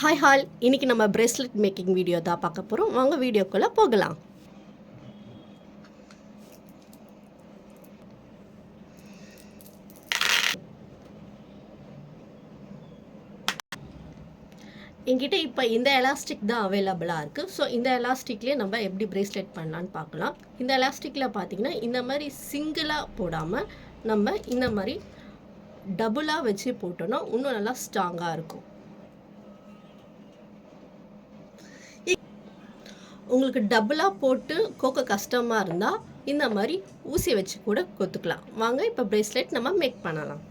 Hi hall, இன்றைக்கி நம்ம bracelet making video தான் பார்க்க போகிறோம். வாங்க வீடியோக்குள்ளே போகலாம். என்கிட்ட இப்போ இந்த எலாஸ்டிக் தான் அவைலபிளாக இருக்குது. ஸோ இந்த எலாஸ்டிக்லேயே நம்ம எப்படி பிரேஸ்லெட் பண்ணலான்னு பார்க்கலாம். இந்த எலாஸ்டிக்கில் பார்த்திங்கன்னா இந்த மாதிரி சிங்கிளாக போடாமல் நம்ம இந்த மாதிரி டபுளாக வச்சு போட்டோன்னா இன்னும் நல்லா ஸ்ட்ராங்காக இருக்கும். உங்களுக்கு டபுளாக போட்டு கோக்க கஷ்டமாக இருந்தால் இந்த மாதிரி ஊசி வச்சு கூட கொத்துக்கலாம். வாங்க இப்போ பிரேஸ்லெட் நம்ம மேக் பண்ணலாம்.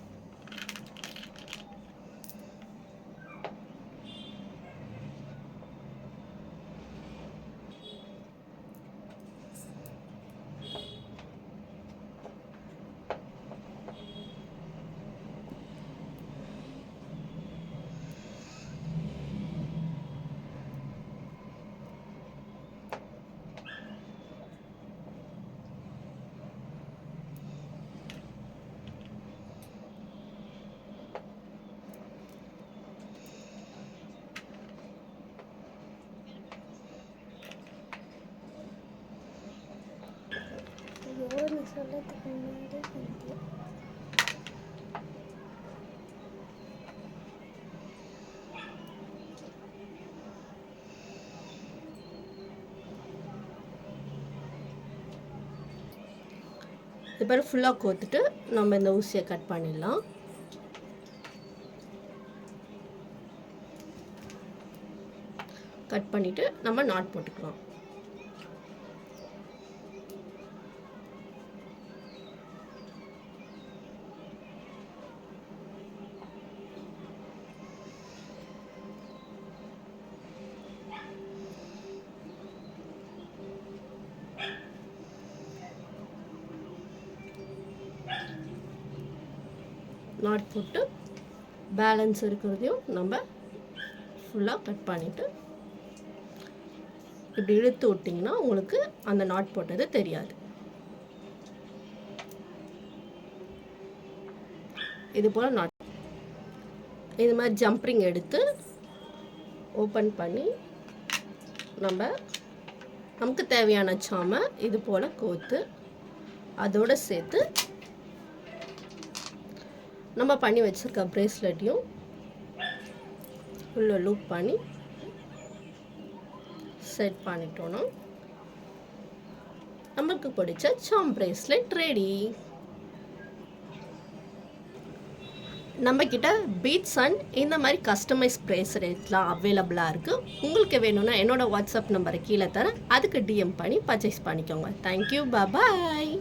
சொல்லத்துக்கு முன்னாடி இப்போ ஃபுல்லாக கோத்துட்டு நம்ம இந்த ஊசியை கட் பண்ணிடலாம். கட் பண்ணிவிட்டு நம்ம நாட் போட்டுக்கலாம். நாட் போட்டு பேலன்ஸ் இருக்கிறதையும் நம்ம ஃபுல்லாக கட் பண்ணிவிட்டு இப்படி இழுத்து விட்டிங்கன்னா உங்களுக்கு அந்த நாட் போட்டது தெரியாது. இது போல் நாட் இது மாதிரி ஜம்ப்ரிங் எடுத்து ஓப்பன் பண்ணி நமக்கு தேவையான சாமை இது போல் கோத்து அதோடு சேர்த்து நம்ம பண்ணி வச்சுருக்க பிரேஸ்லெட்டையும் உள்ள லூப் பண்ணி செட் பண்ணிட்டோன்னா நமக்கு பிடிச்ச சாம் பிரேஸ்லெட் ரெடி. நம்மக்கிட்ட பீட்ஸ் அண்ட் இந்த மாதிரி கஸ்டமைஸ் பிரேஸ்லெட்லாம் அவைலபிளாக இருக்குது. உங்களுக்கு வேணும்னா என்னோடய வாட்ஸ்அப் நம்பரை கீழே தரேன், அதுக்கு டிஎம் பண்ணி பர்ச்சேஸ் பண்ணிக்கோங்க. தேங்க்யூ, பாய்.